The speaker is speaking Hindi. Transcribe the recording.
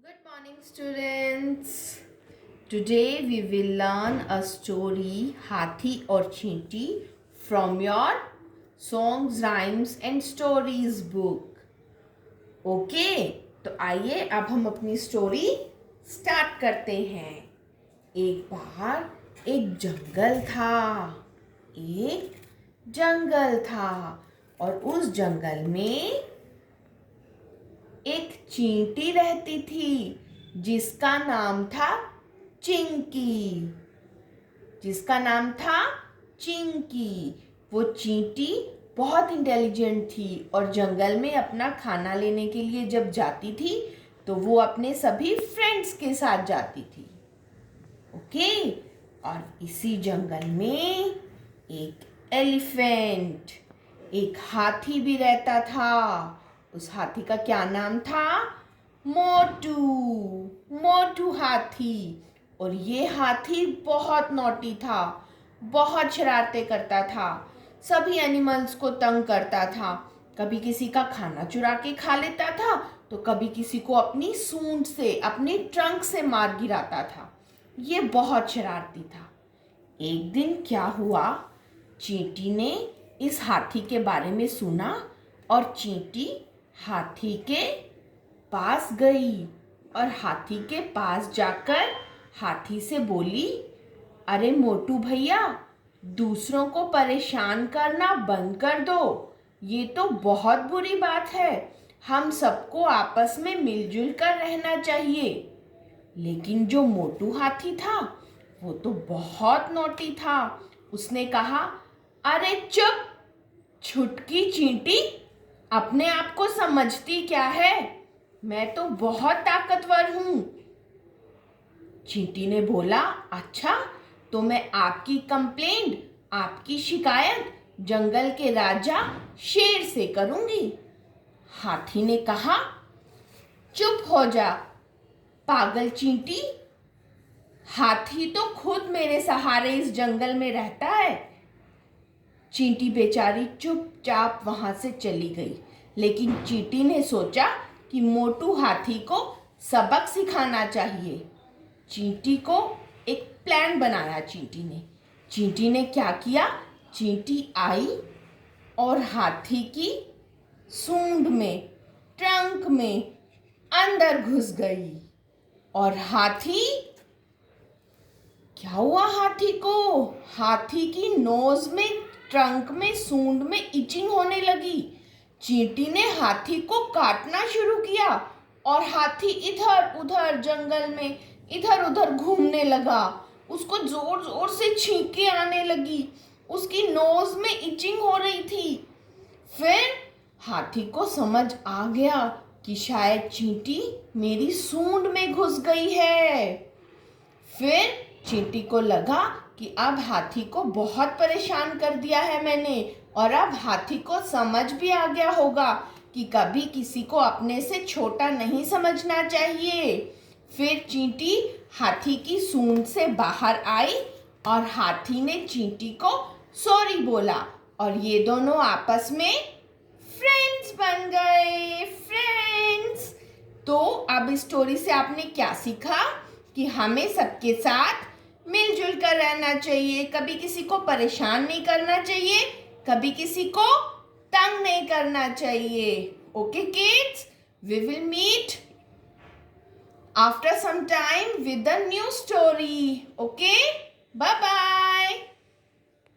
Good morning, students. Today we will learn a story Hathi और चींटी from your songs, rhymes and stories book. Okay, तो आइए अब हम अपनी स्टोरी स्टार्ट करते हैं. एक बार एक जंगल था और उस जंगल में एक चींटी रहती थी जिसका नाम था चिंकी. वो चींटी बहुत इंटेलिजेंट थी और जंगल में अपना खाना लेने के लिए जब जाती थी तो वो अपने सभी फ्रेंड्स के साथ जाती थी. ओके, और इसी जंगल में एक एलिफेंट, एक हाथी भी रहता था. उस हाथी का क्या नाम था? मोटू हाथी. और ये हाथी बहुत नॉटी था, बहुत शरारतें करता था, सभी एनिमल्स को तंग करता था. कभी किसी का खाना चुरा के खा लेता था तो कभी किसी को अपनी सूंड से, अपनी ट्रंक से मार गिराता था. ये बहुत शरारती था. एक दिन क्या हुआ, चींटी ने इस हाथी के बारे में सुना और चींटी हाथी के पास गई और हाथी के पास जाकर हाथी से बोली, अरे मोटू भैया, दूसरों को परेशान करना बंद कर दो. ये तो बहुत बुरी बात है. हम सबको आपस में मिलजुल कर रहना चाहिए. लेकिन जो मोटू हाथी था वो तो बहुत नोटी था. उसने कहा, अरे चुप छुटकी चींटी, अपने आप को समझती क्या है? मैं तो बहुत ताकतवर हूं. चींटी ने बोला, अच्छा, तो मैं आपकी कंप्लेंट, आपकी शिकायत जंगल के राजा शेर से करूंगी. हाथी ने कहा, चुप हो जा पागल चींटी, हाथी तो खुद मेरे सहारे इस जंगल में रहता है. चींटी बेचारी चुपचाप वहां से चली गई. लेकिन चींटी ने सोचा कि मोटू हाथी को सबक सिखाना चाहिए. चींटी को एक प्लान बनाया. चींटी ने क्या किया, चींटी आई और हाथी की सूंड में, ट्रंक में अंदर घुस गई. और क्या हुआ हाथी को? हाथी की नोज में, ट्रंक में, सूंड में इचिंग होने लगी. चींटी ने हाथी को काटना शुरू किया और हाथी इधर उधर जंगल में इधर उधर घूमने लगा. उसको जोर जोर से छींकें आने लगी. उसकी नोज में इचिंग हो रही थी. फिर हाथी को समझ आ गया कि शायद चींटी मेरी सूंड में घुस गई है. फिर चींटी को लगा कि अब हाथी को बहुत परेशान कर दिया है मैंने, और अब हाथी को समझ भी आ गया होगा कि कभी किसी को अपने से छोटा नहीं समझना चाहिए. फिर चींटी हाथी की सूंड से बाहर आई और हाथी ने चींटी को सॉरी बोला और ये दोनों आपस में फ्रेंड्स बन गए. तो अब इस स्टोरी से आपने क्या सीखा? कि हमें सबके साथ मिलजुल कर रहना चाहिए, कभी किसी को परेशान नहीं करना चाहिए, कभी किसी को तंग नहीं करना चाहिए. Okay kids, we will meet after some time with a new story. Okay, bye bye.